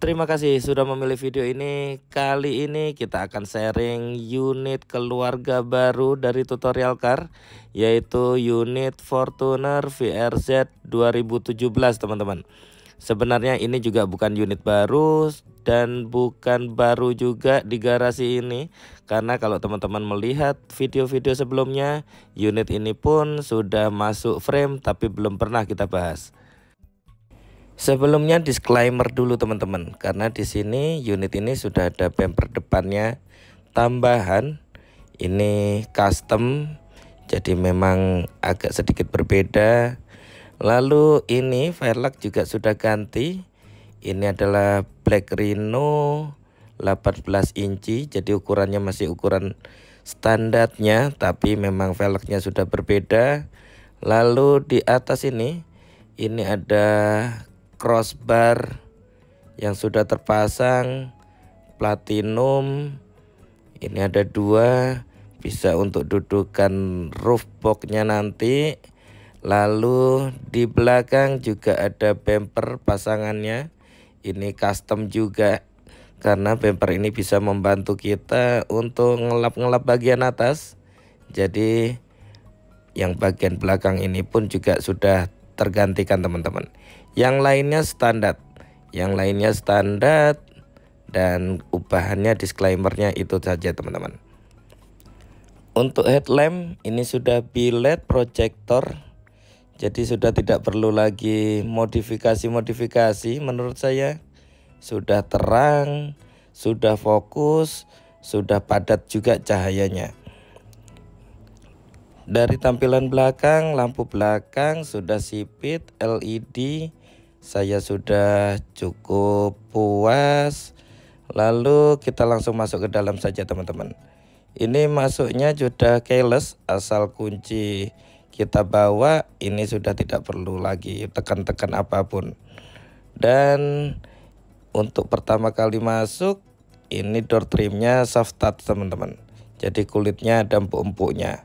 Terima kasih sudah memilih video ini. Kali ini kita akan sharing unit keluarga baru dari Tutorial Car, yaitu unit Fortuner VRZ 2017 teman-teman. Sebenarnya ini juga bukan unit baru dan bukan baru juga di garasi ini, karena kalau teman-teman melihat video-video sebelumnya, unit ini pun sudah masuk frame tapi belum pernah kita bahas. Sebelumnya disclaimer dulu teman-teman, karena di sini unit ini sudah ada bumper depannya tambahan. Ini custom, jadi memang agak sedikit berbeda. Lalu ini velg juga sudah ganti. Ini adalah Black Rhino 18 inci, jadi ukurannya masih ukuran standarnya, tapi memang velgnya sudah berbeda. Lalu di atas ini ada crossbar yang sudah terpasang platinum. Ini ada dua, bisa untuk dudukan roof boxnya nanti. Lalu di belakang juga ada bumper pasangannya. Ini custom juga, karena bumper ini bisa membantu kita untuk ngelap-ngelap bagian atas. Jadi yang bagian belakang ini pun juga sudah tergantikan teman-teman. Yang lainnya standar, dan ubahannya disclaimernya itu saja teman-teman. Untuk headlamp ini sudah biled projector, jadi sudah tidak perlu lagi modifikasi menurut saya. Sudah terang, sudah fokus, sudah padat juga cahayanya. Dari tampilan belakang, lampu belakang sudah sipit LED. Saya sudah cukup puas. Lalu kita langsung masuk ke dalam saja teman-teman. Ini masuknya sudah keyless, asal kunci kita bawa, ini sudah tidak perlu lagi tekan-tekan apapun. Dan untuk pertama kali masuk, ini door trimnya soft touch teman-teman. Jadi kulitnya ada empuk-empuknya.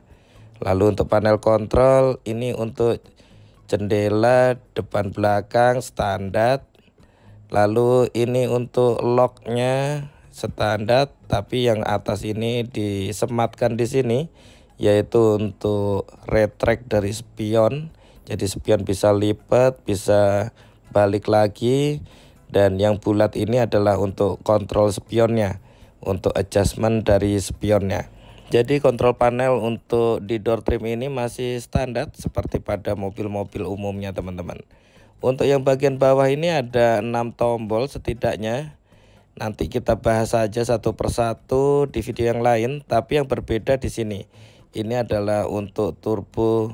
Lalu untuk panel kontrol, ini untuk jendela depan belakang standar. Lalu ini untuk locknya standar, tapi yang atas ini disematkan di sini, yaitu untuk retract dari spion. Jadi spion bisa lipat, bisa balik lagi. Dan yang bulat ini adalah untuk kontrol spionnya, untuk adjustment dari spionnya. Jadi kontrol panel untuk di door trim ini masih standar seperti pada mobil-mobil umumnya teman-teman. Untuk yang bagian bawah ini ada 6 tombol setidaknya. Nanti kita bahas saja satu persatu di video yang lain, tapi yang berbeda di sini. Ini adalah untuk turbo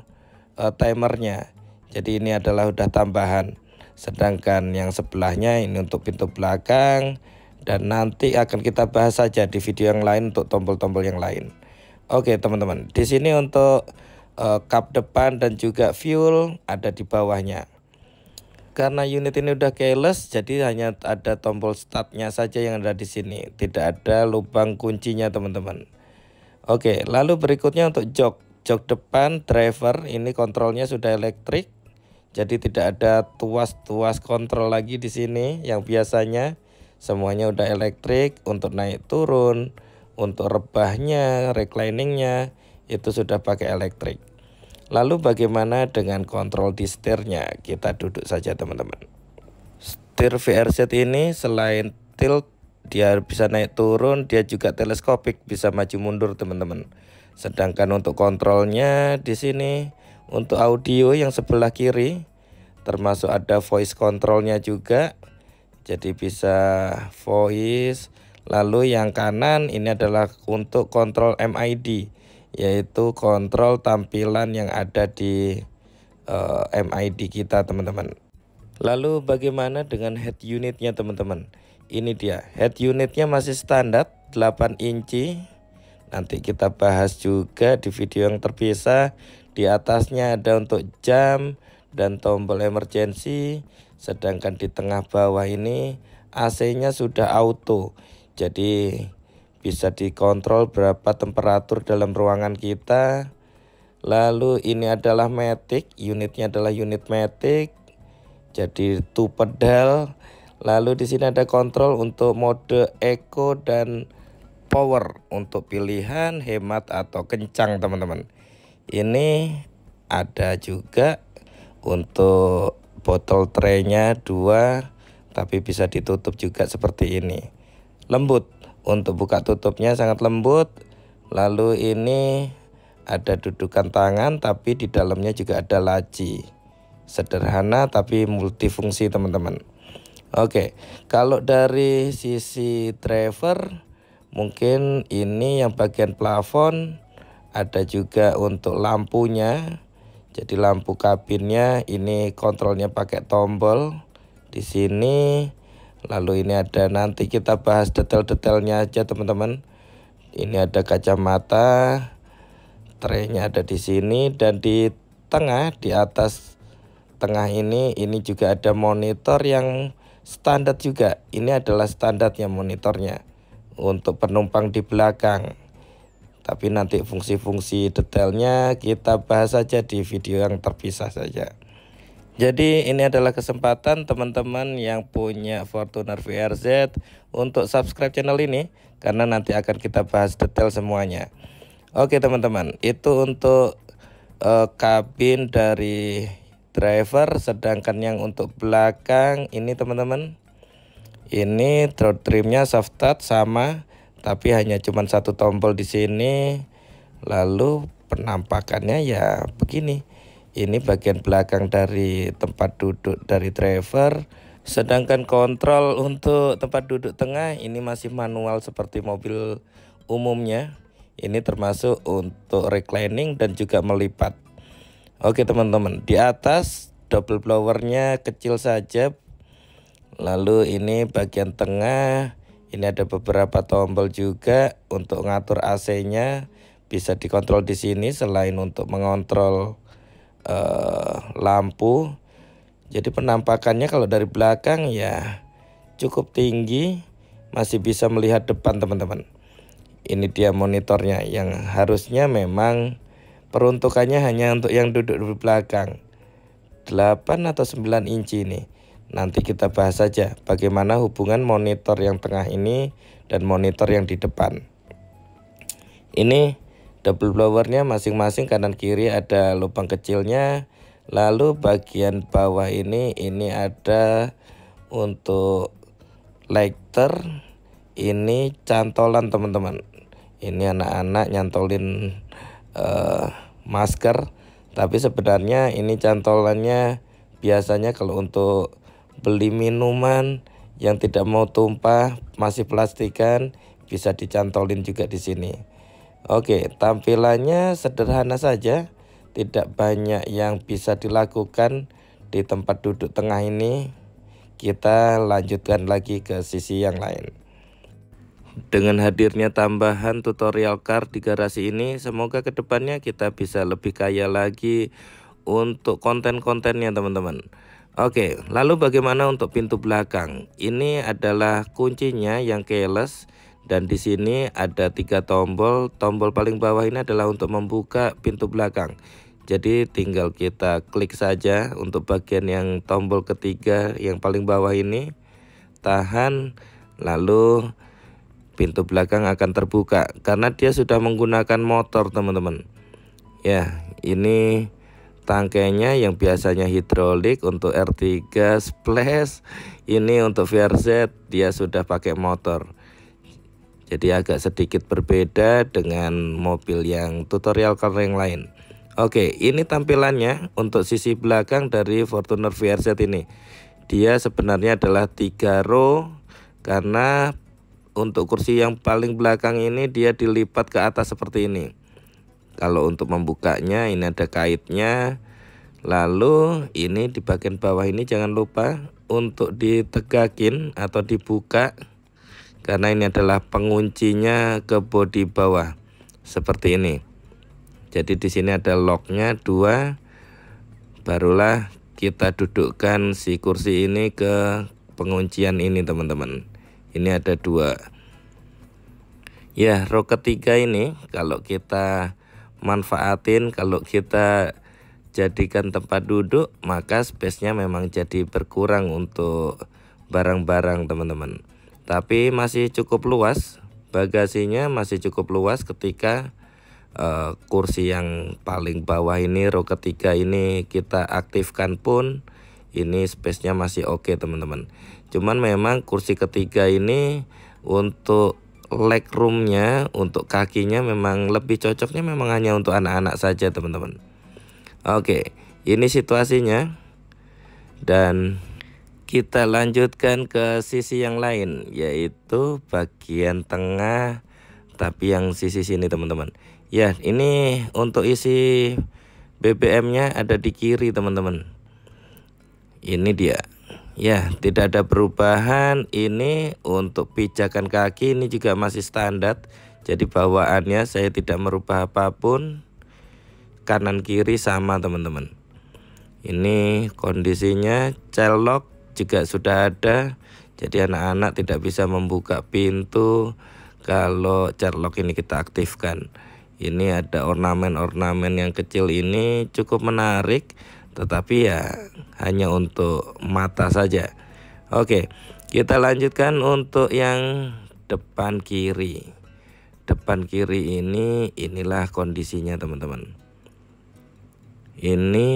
timernya. Jadi ini adalah udah tambahan. Sedangkan yang sebelahnya ini untuk pintu belakang, dan nanti akan kita bahas saja di video yang lain untuk tombol-tombol yang lain. Oke teman-teman, di sini untuk kap depan dan juga fuel ada di bawahnya. Karena unit ini udah keyless, jadi hanya ada tombol startnya saja yang ada di sini, tidak ada lubang kuncinya teman-teman. Oke, lalu berikutnya untuk jok depan driver, ini kontrolnya sudah elektrik, jadi tidak ada tuas kontrol lagi di sini. Yang biasanya semuanya udah elektrik. Untuk naik turun, untuk rebahnya, recliningnya itu sudah pakai elektrik. Lalu bagaimana dengan kontrol di setirnya? Kita duduk saja teman-teman. Setir VRZ ini selain tilt, dia bisa naik turun, dia juga teleskopik, bisa maju mundur teman-teman. Sedangkan untuk kontrolnya di sini, untuk audio yang sebelah kiri, termasuk ada voice controlnya juga, jadi bisa voice. Lalu yang kanan ini adalah untuk kontrol MID, yaitu kontrol tampilan yang ada di MID kita teman-teman. Lalu bagaimana dengan head unitnya teman-teman? Ini dia, head unitnya masih standar 8 inci. Nanti kita bahas juga di video yang terpisah. Di atasnya ada untuk jam dan tombol emergency. Sedangkan di tengah bawah ini AC-nya sudah auto. Jadi bisa dikontrol berapa temperatur dalam ruangan kita. Lalu ini adalah matic, unitnya adalah unit matic. Jadi 2 pedal. Lalu di sini ada kontrol untuk mode eco dan power untuk pilihan hemat atau kencang teman-teman. Ini ada juga untuk botol traynya 2, tapi bisa ditutup juga seperti ini. Lembut, untuk buka tutupnya sangat lembut. Lalu ini ada dudukan tangan, tapi di dalamnya juga ada laci. Sederhana tapi multifungsi teman-teman. Oke, kalau dari sisi driver, mungkin ini yang bagian plafon, ada juga untuk lampunya. Jadi lampu kabinnya ini kontrolnya pakai tombol di sini. Lalu ini ada, nanti kita bahas detail-detailnya aja teman-teman. Ini ada kacamata, traynya ada di sini, dan di tengah, di atas tengah ini juga ada monitor yang standar juga. Ini adalah standarnya monitornya untuk penumpang di belakang. Tapi nanti fungsi-fungsi detailnya kita bahas saja di video yang terpisah saja. Jadi ini adalah kesempatan teman-teman yang punya Fortuner VRZ untuk subscribe channel ini, karena nanti akan kita bahas detail semuanya. Oke teman-teman, itu untuk kabin dari driver. Sedangkan yang untuk belakang ini teman-teman, ini throat trimnya soft touch sama, tapi hanya cuma satu tombol di sini. Lalu penampakannya ya begini. Ini bagian belakang dari tempat duduk dari driver. Sedangkan kontrol untuk tempat duduk tengah ini masih manual seperti mobil umumnya. Ini termasuk untuk reclining dan juga melipat. Oke teman-teman, di atas double blowernya kecil saja. Lalu ini bagian tengah, ini ada beberapa tombol juga untuk ngatur AC-nya, bisa dikontrol di sini selain untuk mengontrol lampu. Jadi penampakannya kalau dari belakang ya cukup tinggi, masih bisa melihat depan teman-teman. Ini dia monitornya yang harusnya memang peruntukannya hanya untuk yang duduk di belakang. 8 atau 9 inci ini. Nanti kita bahas saja bagaimana hubungan monitor yang tengah ini dan monitor yang di depan. Ini double blowernya masing-masing kanan kiri ada lubang kecilnya. Lalu bagian bawah ini ada untuk lighter. Ini cantolan teman-teman. Ini anak-anak nyantolin masker, tapi sebenarnya ini cantolannya biasanya kalau untuk beli minuman yang tidak mau tumpah, masih plastikan, bisa dicantolin juga di sini. Oke, tampilannya sederhana saja, tidak banyak yang bisa dilakukan di tempat duduk tengah ini. Kita lanjutkan lagi ke sisi yang lain. Dengan hadirnya tambahan tutorial car di garasi ini, semoga kedepannya kita bisa lebih kaya lagi untuk konten-kontennya teman-teman. Oke, lalu bagaimana untuk pintu belakang? Ini adalah kuncinya yang keyless. Dan di sini ada 3 tombol. Tombol paling bawah ini adalah untuk membuka pintu belakang. Jadi tinggal kita klik saja untuk bagian yang tombol ketiga yang paling bawah ini. Tahan, lalu pintu belakang akan terbuka karena dia sudah menggunakan motor teman-teman. Ya, ini tangkainya yang biasanya hidrolik untuk R3 Splash. Ini untuk VRZ dia sudah pakai motor. Jadi agak sedikit berbeda dengan mobil yang tutorial car yang lain. Oke, ini tampilannya untuk sisi belakang dari Fortuner VRZ ini. Dia sebenarnya adalah 3 row karena untuk kursi yang paling belakang ini dia dilipat ke atas seperti ini. Kalau untuk membukanya ini ada kaitnya. Lalu ini di bagian bawah ini jangan lupa untuk ditegakin atau dibuka, karena ini adalah penguncinya ke bodi bawah seperti ini. Jadi di sini ada locknya 2, barulah kita dudukkan si kursi ini ke penguncian ini teman-teman. Ini ada 2. Ya, row ketiga ini kalau kita manfaatin, kalau kita jadikan tempat duduk, maka space-nya memang jadi berkurang untuk barang-barang teman-teman. Tapi masih cukup luas, bagasinya masih cukup luas ketika kursi yang paling bawah ini, row ketiga ini kita aktifkan pun ini space-nya masih oke teman-teman. Cuman memang kursi ketiga ini untuk leg room-nya, untuk kakinya memang lebih cocoknya memang hanya untuk anak-anak saja teman-teman. Oke, ini situasinya. Dan kita lanjutkan ke sisi yang lain, yaitu bagian tengah, tapi yang sisi sini teman-teman. Ya, ini untuk isi BBM-nya ada di kiri teman-teman. Ini dia. Ya, tidak ada perubahan. Ini untuk pijakan kaki ini juga masih standar. Jadi bawaannya saya tidak merubah apapun. Kanan kiri sama teman-teman. Ini kondisinya child lock juga sudah ada. Jadi anak-anak tidak bisa membuka pintu kalau child lock ini kita aktifkan. Ini ada ornamen-ornamen yang kecil ini cukup menarik, tetapi ya hanya untuk mata saja. Oke, kita lanjutkan untuk yang depan kiri. Depan kiri ini inilah kondisinya teman-teman. Ini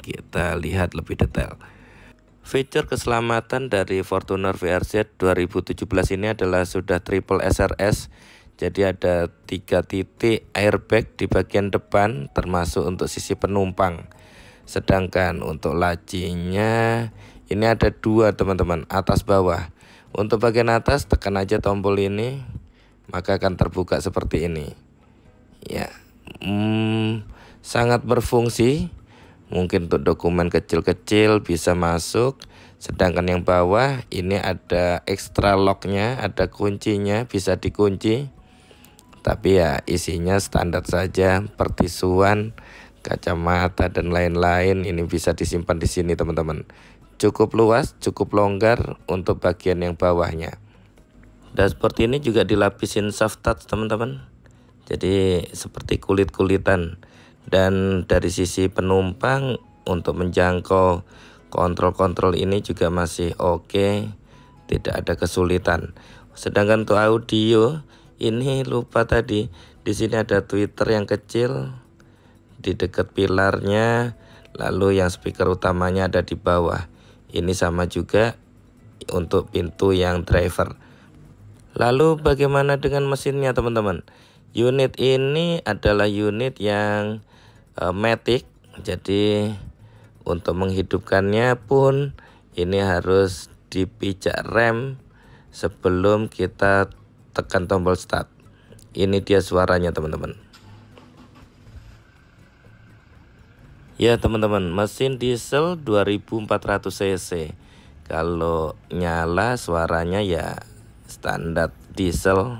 kita lihat lebih detail. Fitur keselamatan dari Fortuner VRZ 2017 ini adalah sudah triple SRS. Jadi ada 3 titik airbag di bagian depan termasuk untuk sisi penumpang. Sedangkan untuk lacinya ini ada 2 teman-teman, atas bawah. Untuk bagian atas tekan aja tombol ini, maka akan terbuka seperti ini. Ya, sangat berfungsi. Mungkin untuk dokumen kecil-kecil bisa masuk. Sedangkan yang bawah ini ada extra locknya, ada kuncinya, bisa dikunci. Tapi ya isinya standar saja, pertisuan, kacamata dan lain-lain ini bisa disimpan di sini teman-teman. Cukup luas, cukup longgar untuk bagian yang bawahnya. Dashboard ini juga dilapisin soft touch teman-teman. Jadi seperti kulit-kulitan. Dan dari sisi penumpang untuk menjangkau kontrol-kontrol ini juga masih oke, tidak ada kesulitan. Sedangkan untuk audio ini lupa tadi, di sini ada tweeter yang kecil di dekat pilarnya, lalu yang speaker utamanya ada di bawah. Ini sama juga untuk pintu yang driver. Lalu bagaimana dengan mesinnya teman-teman? Unit ini adalah unit yang matic, jadi untuk menghidupkannya pun ini harus dipijak rem sebelum kita tekan tombol start. Ini dia suaranya teman-teman. Ya teman-teman, mesin diesel 2400 cc. Kalau nyala suaranya ya standar diesel.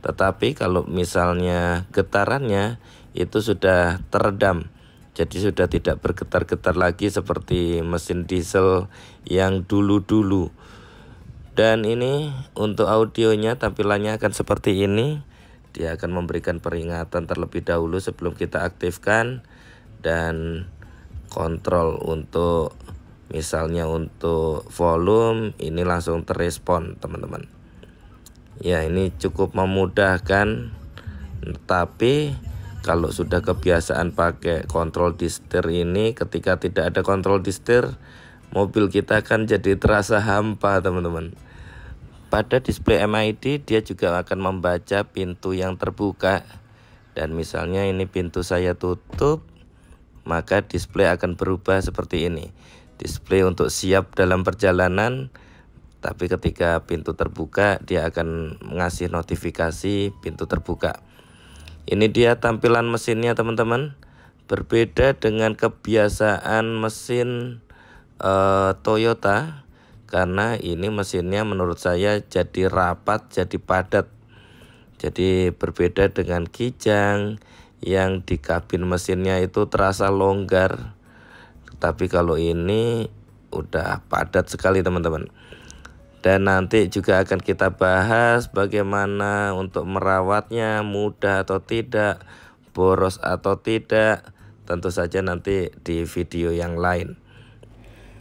Tetapi kalau misalnya getarannya itu sudah teredam. Jadi sudah tidak bergetar-getar lagi seperti mesin diesel yang dulu-dulu. Dan ini untuk audionya tampilannya akan seperti ini. Dia akan memberikan peringatan terlebih dahulu sebelum kita aktifkan. Dan kontrol untuk misalnya untuk volume ini langsung terrespon teman-teman. Ya ini cukup memudahkan. Tapi kalau sudah kebiasaan pakai kontrol di setir ini, ketika tidak ada kontrol di setir, mobil kita akan jadi terasa hampa teman-teman. Pada display MID dia juga akan membaca pintu yang terbuka. Dan misalnya ini pintu saya tutup, maka display akan berubah seperti ini. Display untuk siap dalam perjalanan, tapi ketika pintu terbuka dia akan mengasih notifikasi pintu terbuka. Ini dia tampilan mesinnya teman-teman. Berbeda dengan kebiasaan mesin Toyota. Karena ini mesinnya menurut saya jadi rapat, jadi padat. Jadi berbeda dengan Kijang yang di kabin mesinnya itu terasa longgar. Tapi kalau ini udah padat sekali teman-teman. Dan nanti juga akan kita bahas bagaimana untuk merawatnya, mudah atau tidak, boros atau tidak. Tentu saja nanti di video yang lain.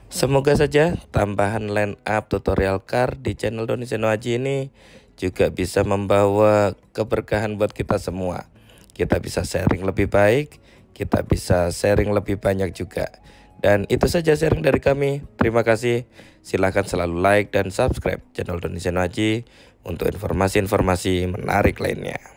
Semoga saja tambahan line up tutorial car di channel Doni Seno Haji ini juga bisa membawa keberkahan buat kita semua. Kita bisa sharing lebih baik, kita bisa sharing lebih banyak juga. Dan itu saja sharing dari kami. Terima kasih. Silahkan selalu like dan subscribe channel Doni Seno Haji untuk informasi-informasi menarik lainnya.